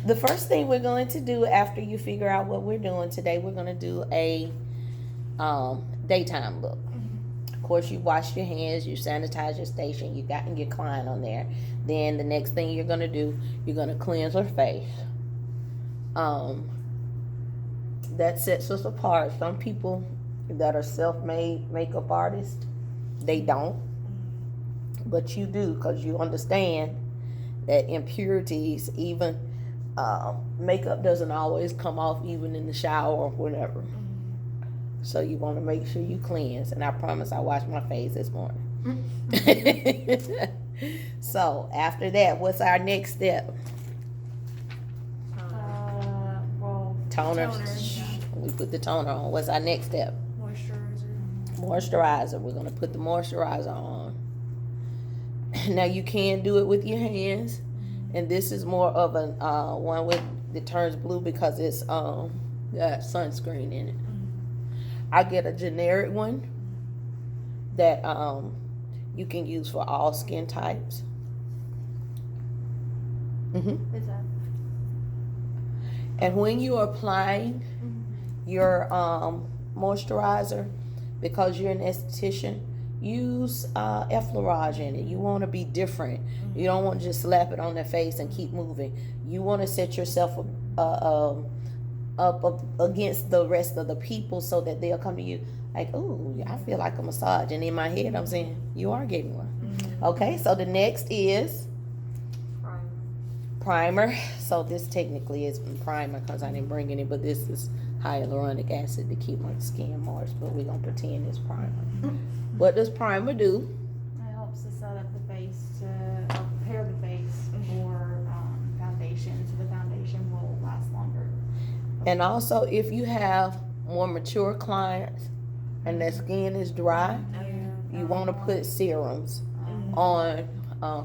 The first thing we're going to do after you figure out what we're doing today, we're going to do a daytime look. Of course, you wash your hands, you sanitize your station, you got your client on there. Then the next thing you're going to do, you're going to cleanse her face. That sets us apart. Some people that are self-made makeup artists, they don't, but you do, because you understand that impurities, even makeup doesn't always come off even in the shower or whatever. So you want to make sure you cleanse, and I promise I washed my face this morning. So after that, what's our next step? Toner. We put the toner on. What's our next step? Moisturizer. We're going to put the moisturizer on. Now you can do it with your hands, and this is more of a one with that turns blue because it's got sunscreen in it. I get a generic one that you can use for all skin types. What's that? And when you're applying your moisturizer, because you're an esthetician, use effleurage in it. You want to be different. You don't want to just slap it on their face and keep moving. You want to set yourself up against the rest of the people so that they'll come to you like, oh, I feel like a massage. And in my head, I'm saying, you are getting one. Okay, so the next is primer. So this technically is primer because I didn't bring any, but this is hyaluronic acid to keep my skin moist, but we're going to pretend it's primer. What does primer do? It helps to set up the face prepare the face for foundation, so the foundation will last longer. And also, if you have more mature clients and their skin is dry, you want to put serums on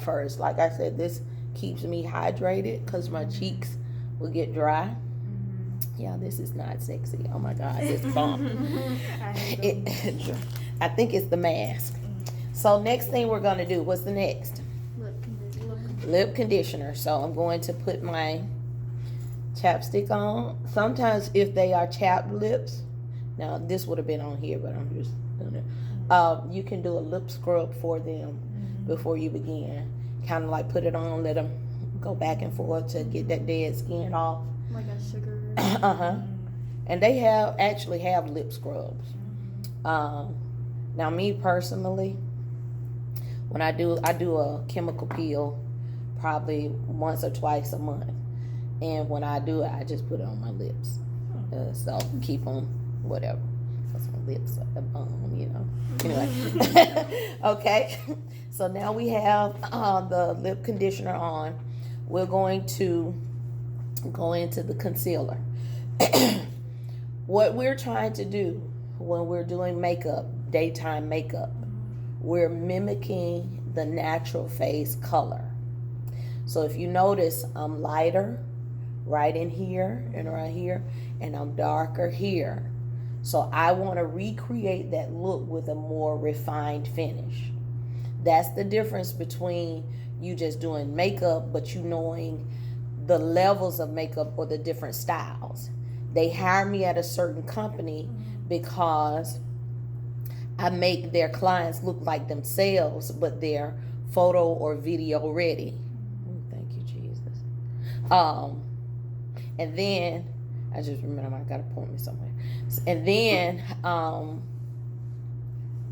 first. Like I said, this keeps me hydrated because my cheeks will get dry. Yeah, this is not sexy. Oh my God, this bump. I think it's the mask. So next thing we're going to do, what's the next? Lip conditioner. So I'm going to put my chapstick on. Sometimes if they are chapped lips, now this would have been on here, but I'm just doing it. You can do a lip scrub for them before you begin. Kind of like put it on, let them go back and forth to get that dead skin off. Like a sugar. And they actually have lip scrubs. Now me personally, when I do a chemical peel probably once or twice a month. And when I do it, I just put it on my lips. So keep them, whatever. Because my lips are the bomb, you know. Anyway. Okay. So now we have the lip conditioner on. We're going to go into the concealer. What we're trying to do when we're doing makeup, daytime makeup, we're mimicking the natural face color. So if you notice, I'm lighter right in here and right here, and I'm darker here. So I want to recreate that look with a more refined finish. That's the difference between you just doing makeup, but you knowing the levels of makeup or the different styles. They hire me at a certain company because I make their clients look like themselves, but they're photo or video ready. Thank you, Jesus. And then I just remember I got to point me somewhere. And then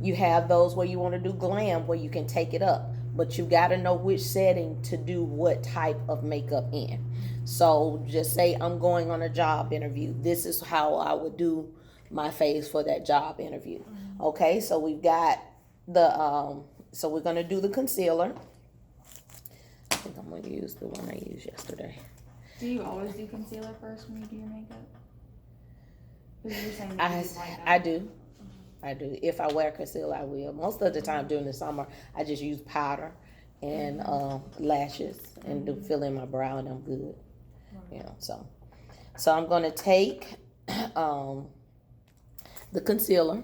you have those where you want to do glam, where you can take it up, but you got to know which setting to do what type of makeup in. So just say I'm going on a job interview. This is how I would do my face for that job interview. Okay, so we've got the so we're gonna do the concealer. I think I'm gonna use the one I used yesterday. Do you always do concealer first when you do your makeup? You're saying I do. If I wear concealer, I will. Most of the time during the summer, I just use powder and lashes and fill in my brow, and I'm good. You know, so I'm gonna take the concealer,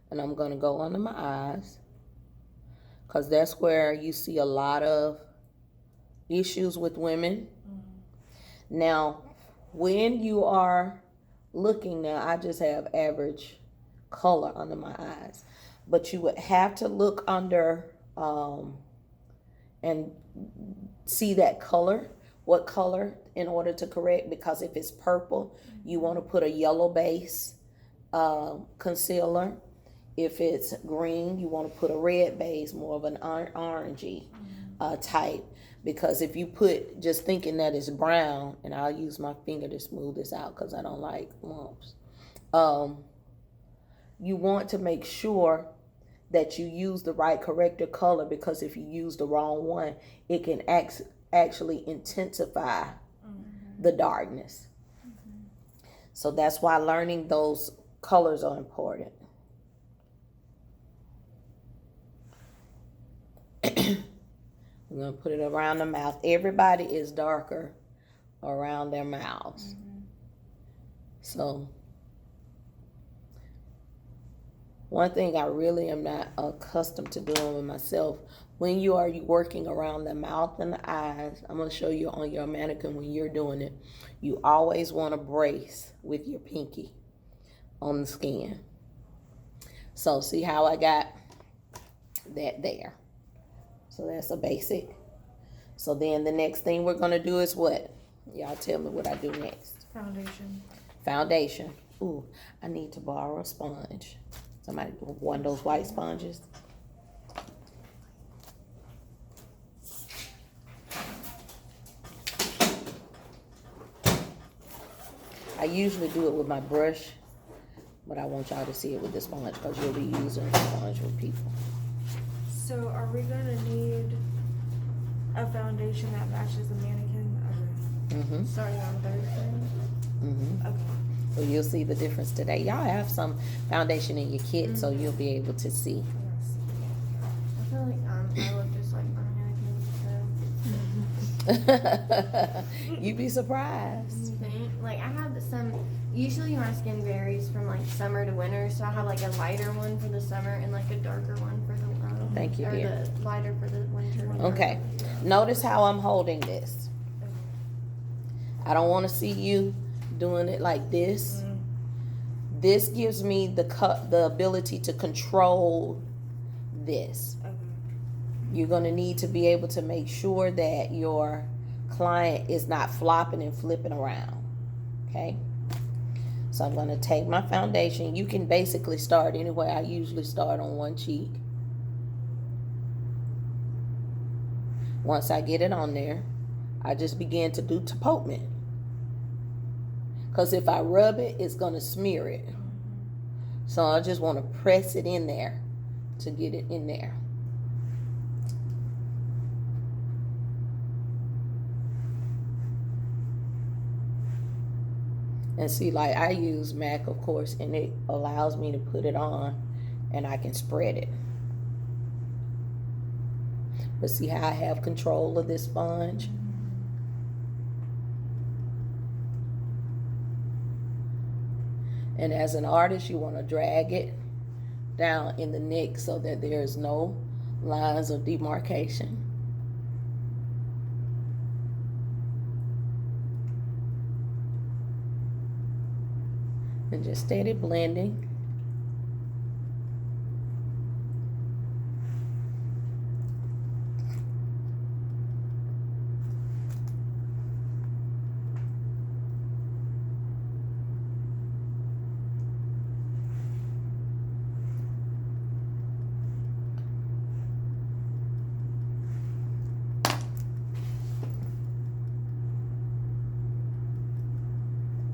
and I'm gonna go under my eyes, because that's where you see a lot of issues with women. Now, when you are looking now, I just have average color under my eyes, but you would have to look under and see that color, what color in order to correct, because if it's purple, you want to put a yellow base concealer. If it's green, you want to put a red base, more of an orangey type. Because if you put just thinking that it's brown, and I'll use my finger to smooth this out because I don't like lumps. You want to make sure that you use the right corrector color, because if you use the wrong one, it can actually intensify the darkness. So that's why learning those colors are important. We're going to put it around the mouth. Everybody is darker around their mouths. So one thing I really am not accustomed to doing with myself, when you are working around the mouth and the eyes, I'm going to show you on your mannequin when you're doing it, you always want to brace with your pinky on the skin. So see how I got that there? So that's a basic. So then the next thing we're going to do is what? Y'all tell me what I do next. Foundation. Ooh, I need to borrow a sponge. Somebody, one of those white sponges. I usually do it with my brush, but I want y'all to see it with the sponge because you'll be using the sponge with people. So are we gonna need a foundation that matches the mannequin? Starting on Thursday? Okay. So you'll see the difference today. Y'all have some foundation in your kit, so you'll be able to see. I feel like I look just like my mannequin, so. You'd be surprised. You think? Like I have some. Usually my skin varies from like summer to winter, so I have like a lighter one for the summer and like a darker one for the Thank you, or dear. the lighter for the winter. Okay. Notice how I'm holding this. I don't want to see you doing it like this. This gives me the ability to control this. You're going to need to be able to make sure that your client is not flopping and flipping around. Okay? So I'm going to take my foundation. You can basically start anywhere. I usually start on one cheek. Once I get it on there, I just begin to do tapotement. Because if I rub it, it's going to smear it. So I just want to press it in there to get it in there. And see, like I use MAC, of course, and it allows me to put it on and I can spread it. But see how I have control of this sponge? And as an artist, you want to drag it down in the neck so that there is no lines of demarcation. And just steady blending.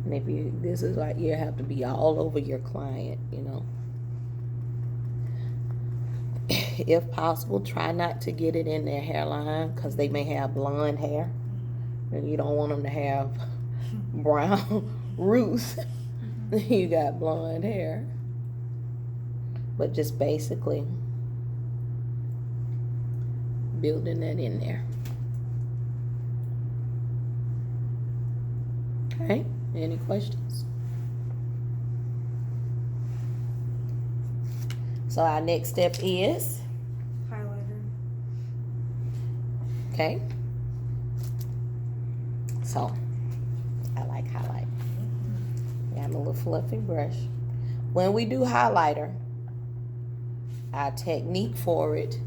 And if this is like, you have to be all over your client, you know. If possible, try not to get it in their hairline because they may have blonde hair. And you don't want them to have brown roots. You got blonde hair. But just basically building that in there. Okay. Any questions? So our next step is Highlighter. okay. So I like highlight. Got my little fluffy brush. When we do highlighter, our technique for it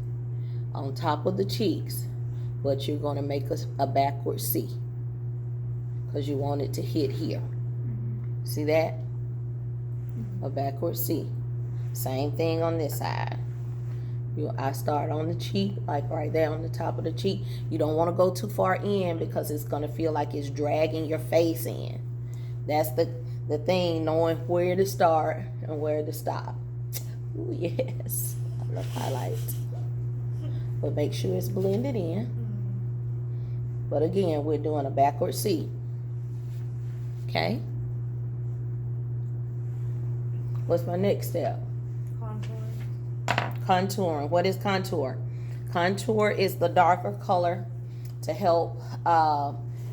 on top of the cheeks, but you're going to make a backward C because you want it to hit here. See that? A backward C. Same thing on this side. I start on the cheek, like right there on the top of the cheek. You don't want to go too far in because it's going to feel like it's dragging your face in. That's the thing, knowing where to start and where to stop. Ooh, yes. I love highlights. But make sure it's blended in. But again, we're doing a backward C. Okay? What's my next step? Contouring. What is contour? Contour is the darker color to help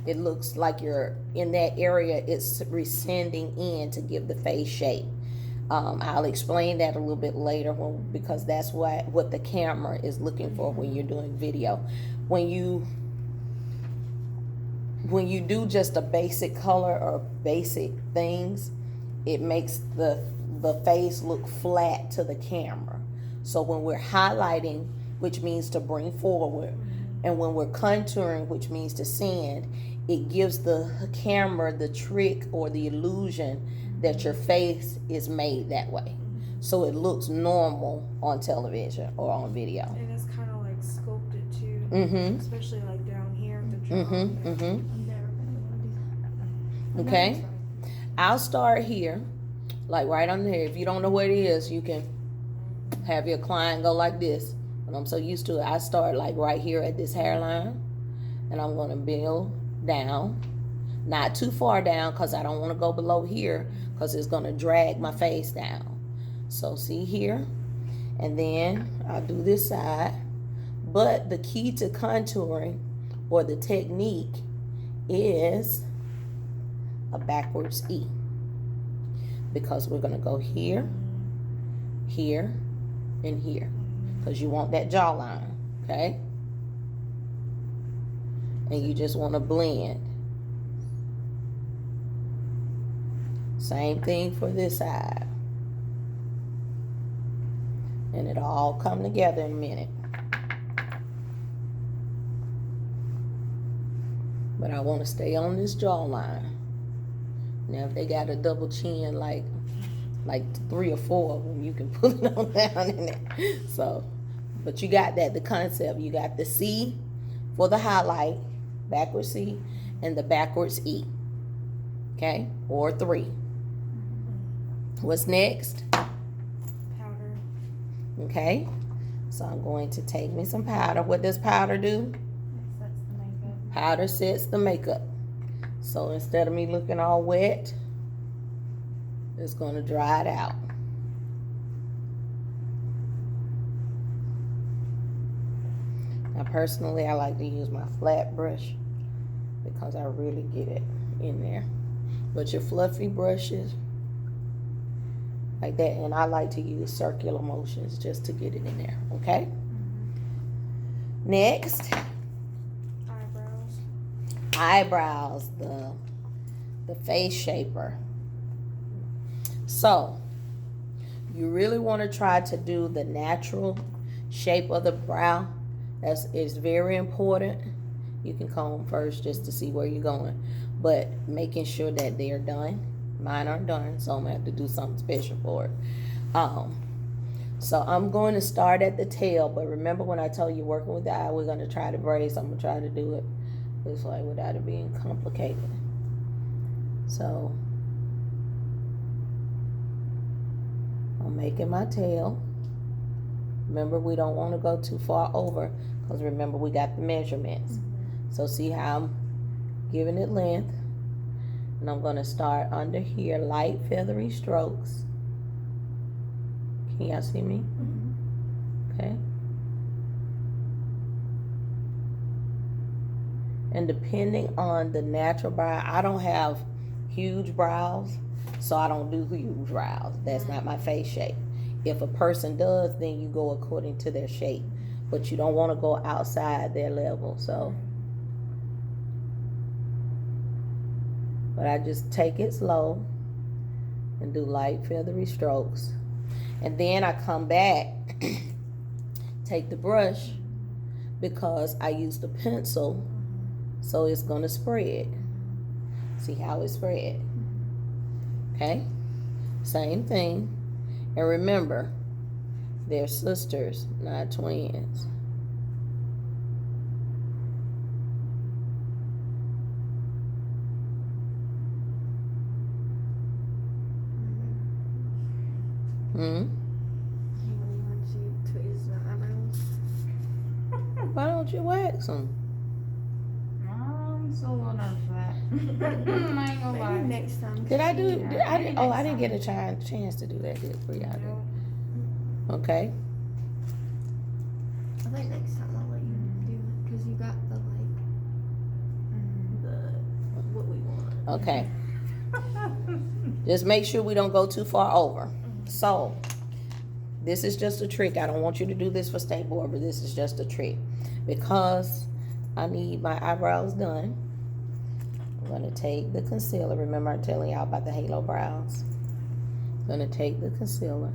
it looks like you're in that area. It's rescinding in to give the face shape. I'll explain that a little bit later because that's what the camera is looking for when you're doing video. When you do just a basic color or basic things, it makes the face look flat to the camera. So when we're highlighting, which means to bring forward, and when we're contouring, which means to sand, it gives the camera the trick or the illusion that your face is made that way. So it looks normal on television or on video. And it's kind of like sculpted too. Especially like down here at the jaw. I'm never gonna want to do that. Okay? I'll start here, like right on there. If you don't know where it is, you can have your client go like this. But I'm so used to it, I start like right here at this hairline, and I'm going to build down. Not too far down because I don't want to go below here because it's going to drag my face down. So see here, and then I'll do this side. But the key to contouring or the technique is a backwards E, because we're going to go here, here, and here, because you want that jawline, okay? And you just want to blend. Same thing for this side. And it'll all come together in a minute. But I want to stay on this jawline. Now if they got a double chin like 3 or 4 of them, you can pull it on down in there. So, but you got that, the concept. You got the C for the highlight, backwards C, and the backwards E. Okay? Or 3. What's next? Powder. Okay? So I'm going to take me some powder. What does powder do? Sets the makeup. Powder sets the makeup. So instead of me looking all wet, it's going to dry it out. Now personally, I like to use my flat brush because I really get it in there. But your fluffy brushes, like that, and I like to use circular motions just to get it in there, okay? Next, eyebrows, the face shaper. So you really want to try to do the natural shape of the brow. It's very important. You can comb first just to see where you're going, but making sure that they're done. Mine aren't done, so I'm gonna have to do something special for it. So I'm going to start at the tail, but remember when I told you working with the eye, we're gonna try to brace. I'm gonna try to do it this way without it being complicated. So I'm making my tail. Remember, we don't want to go too far over because remember we got the measurements. So see how I'm giving it length, and I'm going to start under here, light feathery strokes. Can y'all see me? Okay. And depending on the natural brow, I don't have huge brows, so I don't do huge brows. That's not my face shape. If a person does, then you go according to their shape, but you don't want to go outside their level. So But I just take it slow and do light feathery strokes. And then I come back, take the brush, because I use the pencil, so it's gonna spread. See how it spread? Okay? Same thing. And remember, they're sisters, not twins. Hmm? Why don't you wax them? I'm so low nerve for that. I ain't gonna Maybe lie. next time. Did I do? Yeah, Did I? maybe Oh, next I didn't time. get a chance to do that. Did for y'all? No. Did. Okay. I think next time I'll let you do it because you got the what we want. Okay. Just make sure we don't go too far over. So, this is just a trick. I don't want you to do this for state board, but this is just a trick. Because I need my eyebrows done, I'm going to take the concealer. Remember I'm telling y'all about the halo brows. I'm going to take the concealer.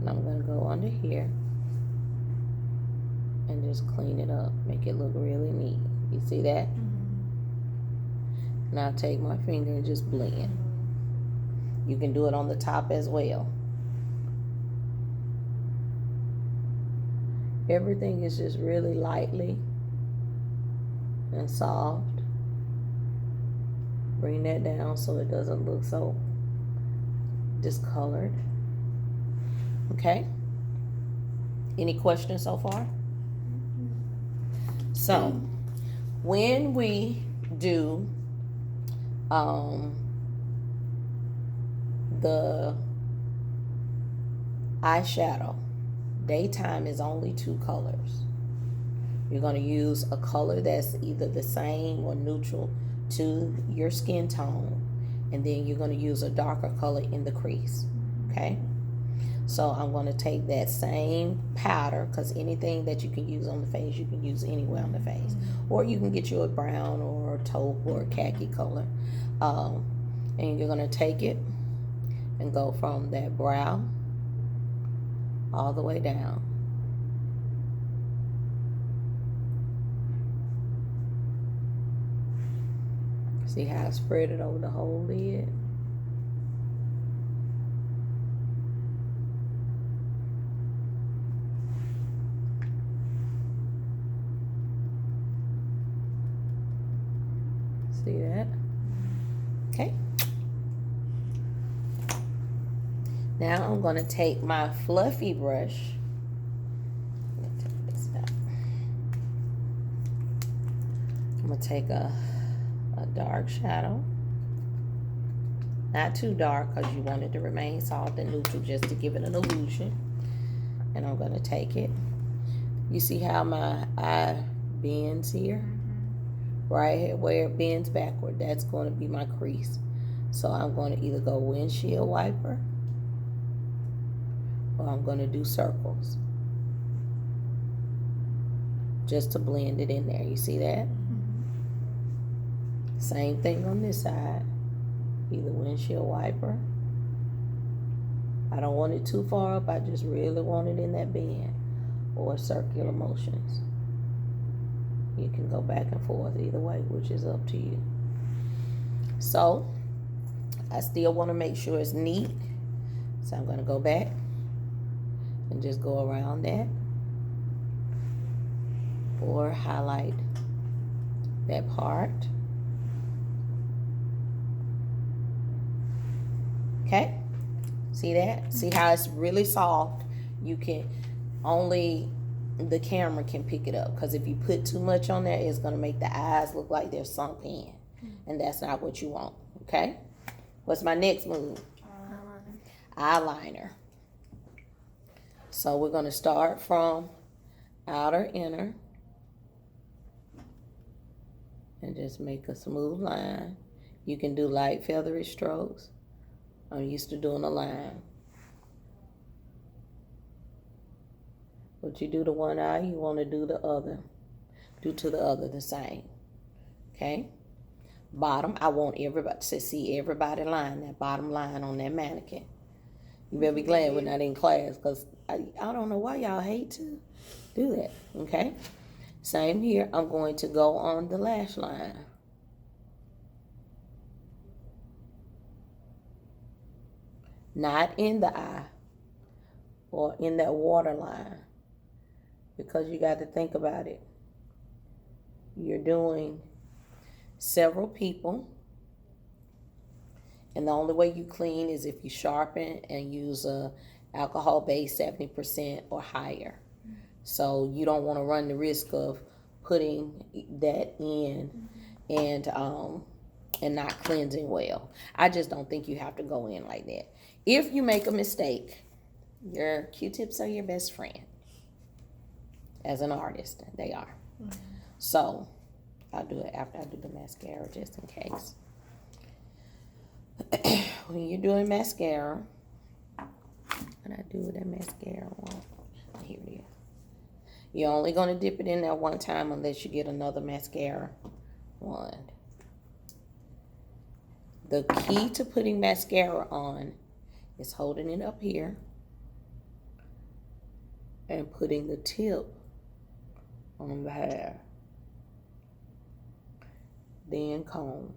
And I'm going to go under here. And just clean it up. Make it look really neat. You see that? Now take my finger and just blend. You can do it on the top as well. Everything is just really lightly and soft. Bring that down so it doesn't look so discolored. Okay? Any questions so far? So, when we do the eyeshadow, daytime is only 2 colors. You're going to use a color that's either the same or neutral to your skin tone, and then you're going to use a darker color in the crease. Okay? So I'm going to take that same powder, because anything that you can use on the face, you can use anywhere on the face. Or you can get you a brown or a taupe or a khaki color. And you're going to take it and go from that brow all the way down. See how I spread it over the whole lid? See that? Okay. Now I'm going to take my fluffy brush. Let me take this out. I'm going to take a dark shadow. Not too dark, because you want it to remain soft and neutral, just to give it an illusion. And I'm going to take it. You see how my eye bends here? Right here where it bends backward, that's going to be my crease. So I'm going to either go windshield wiper, or I'm going to do circles, just to blend it in there. You see that? Same thing on this side, either windshield wiper. I don't want it too far up, I just really want it in that bend, or circular motions. You can go back and forth either way, which is up to you. So, I still want to make sure it's neat. So I'm going to go back and just go around that, or highlight that part. Okay? See that? See how it's really soft? You can only... the camera can pick it up, because if you put too much on there, it's going to make the eyes look like they're sunk in, and that's not what you want. Okay, what's my next move? Eyeliner. So we're going to start from outer inner and just make a smooth line. You can do light feathery strokes. I'm used to doing a line. What you do to one eye, you want to do the other. Do to the other the same. Okay? Bottom, I want everybody to see everybody line, that bottom line on that mannequin. You better be glad we're not in class, because I don't know why y'all hate to do that, okay? Same here, I'm going to go on the lash line. Not in the eye or in that water line, because you got to think about it. You're doing several people, and the only way you clean is if you sharpen and use a alcohol base 70% or higher. So you don't want to run the risk of putting that in and not cleansing well. I just don't think you have to go in like that. If you make a mistake, your Q-tips are your best friend. As an artist, they are. So I'll do it after I do the mascara, just in case. When you're doing mascara, what I do with that mascara one? Here it is. You're only going to dip it in there one time unless you get another mascara wand. The key to putting mascara on is holding it up here and putting the tip on the hair. Then comb.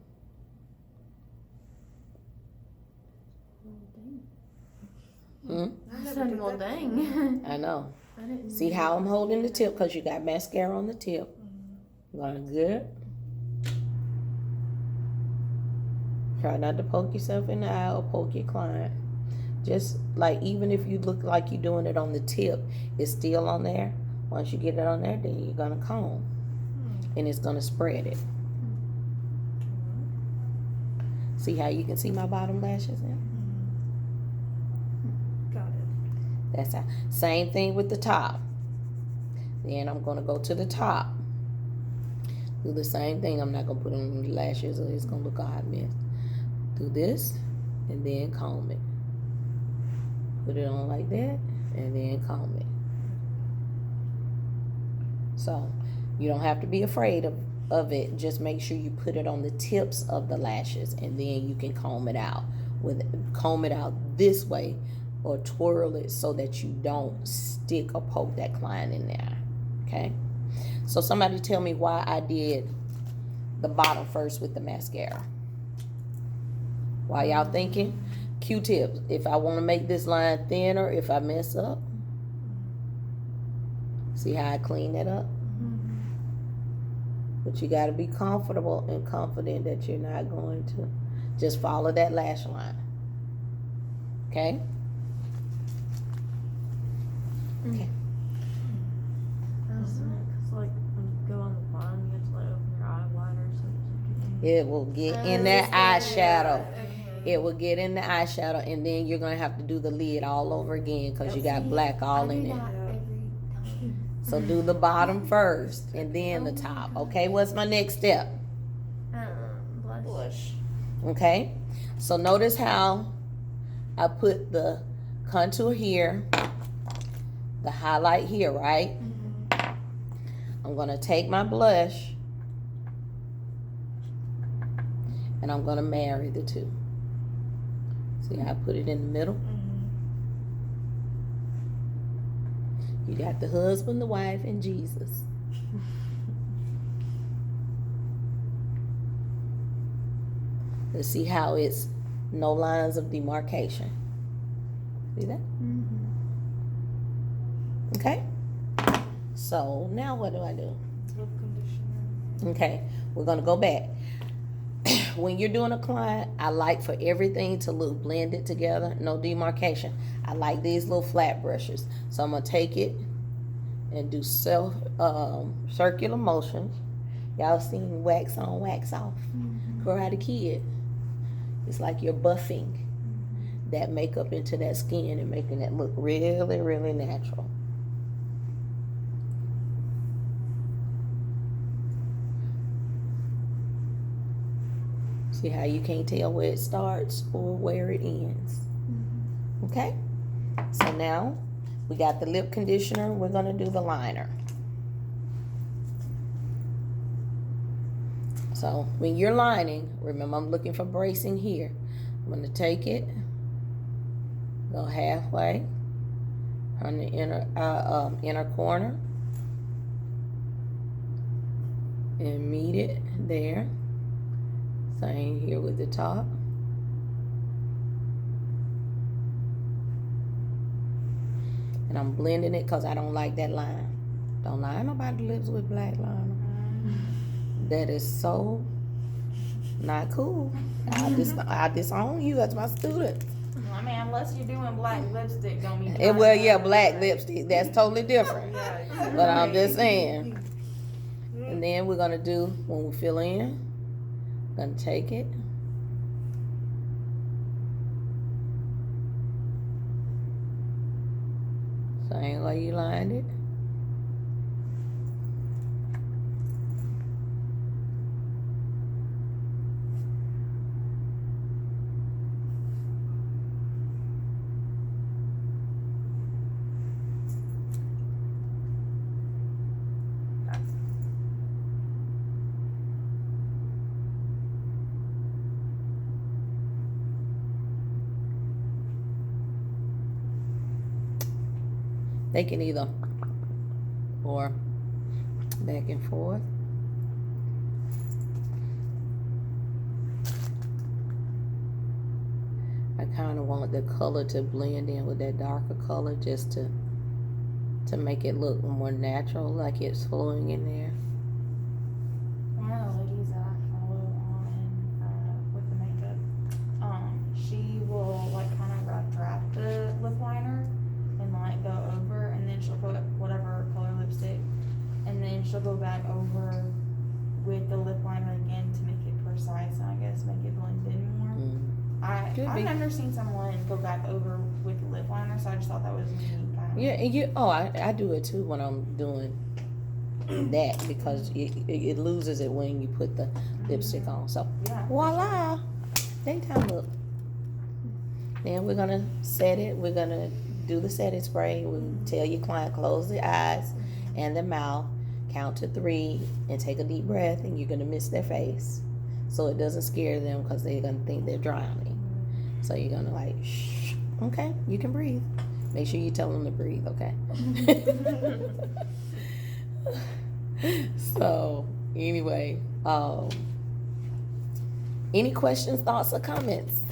I said, well, dang. I know. I didn't See how I'm holding the tip, because you got mascara on the tip. Going good. Try not to poke yourself in the eye or poke your client. Just like, even if you look like you're doing it on the tip, it's still on there. Once you get it on there, then you're going to comb. And it's going to spread it. See how you can see my bottom lashes now? Got it. That's how. Same thing with the top. Then I'm going to go to the top. Do the same thing. I'm not going to put on the lashes or it's going to look a hot mess. Do this and then comb it. Put it on like that and then comb it. So you don't have to be afraid of it. Just make sure you put it on the tips of the lashes, and then you can comb it out. Comb it out this way or twirl it so that you don't stick or poke that client in there. Okay? So somebody tell me why I did the bottom first with the mascara. While y'all thinking, Q-tips. If I want to make this line thinner, if I mess up, see how I clean that up? But you got to be comfortable and confident that you're not going to just follow that lash line. Okay? Okay. It's like when you go on the bottom, you have to like open your eyeliner so It will get in that eyeshadow. It will get in the eyeshadow, and then you're going to have to do the lid all over again because you got black all in there. So do the bottom first and then the top. Okay, what's my next step? Blush. Okay, so notice how I put the contour here, the highlight here, right? I'm going to take my blush and I'm going to marry the two. See how I put it in the middle? You got the husband, the wife, and Jesus. Let's see how it's no lines of demarcation. See that? Okay. So now what do I do? Lip conditioner. Okay, we're gonna go back. When you're doing a client, I like for everything to look blended together, no demarcation. I like these little flat brushes. So I'm gonna take it and do circular motions. Y'all seen wax on, wax off? Karate Kid. It's like you're buffing that makeup into that skin and making it look really, really natural. See how you can't tell where it starts or where it ends. Okay? So now we got the lip conditioner. We're going to do the liner. So when you're lining, remember I'm looking for bracing here. I'm gonna take it, go halfway on the inner corner, and meet it there. Same here with the top. And I'm blending it because I don't like that line. Don't line nobody lips with black liner. That is so not cool. I disown you as my student. I mean, unless you're doing black lipstick, don't mean. Well, yeah, black lipstick. That's totally different. Yeah. But I'm just saying. And then we're gonna do when we fill in. Gonna take it. Same way you lined it. They can either or back and forth. I kind of want the color to blend in with that darker color just to make it look more natural, like it's flowing in there. One of the ladies that I follow on with the makeup, she will like kind of rough draft the lip liner and like go over, and then she'll put whatever color lipstick, and then she'll go back over with the lip liner again to make it precise and I guess make it blend in more. Could I've be. never seen someone go back over with lip liner, so I just thought that was neat. Yeah, and I do it too when I'm doing that because it loses it when you put the lipstick on. So Yeah. voila, daytime look. Then we're gonna set it. We're gonna do the setting spray. We tell your client close the eyes and the mouth, count to 3, and take a deep breath. And you're gonna miss their face, so it doesn't scare them because they're gonna think they're drowning. So you're gonna like, shh, okay, you can breathe. Make sure you tell them to breathe, okay? So anyway, any questions, thoughts, or comments?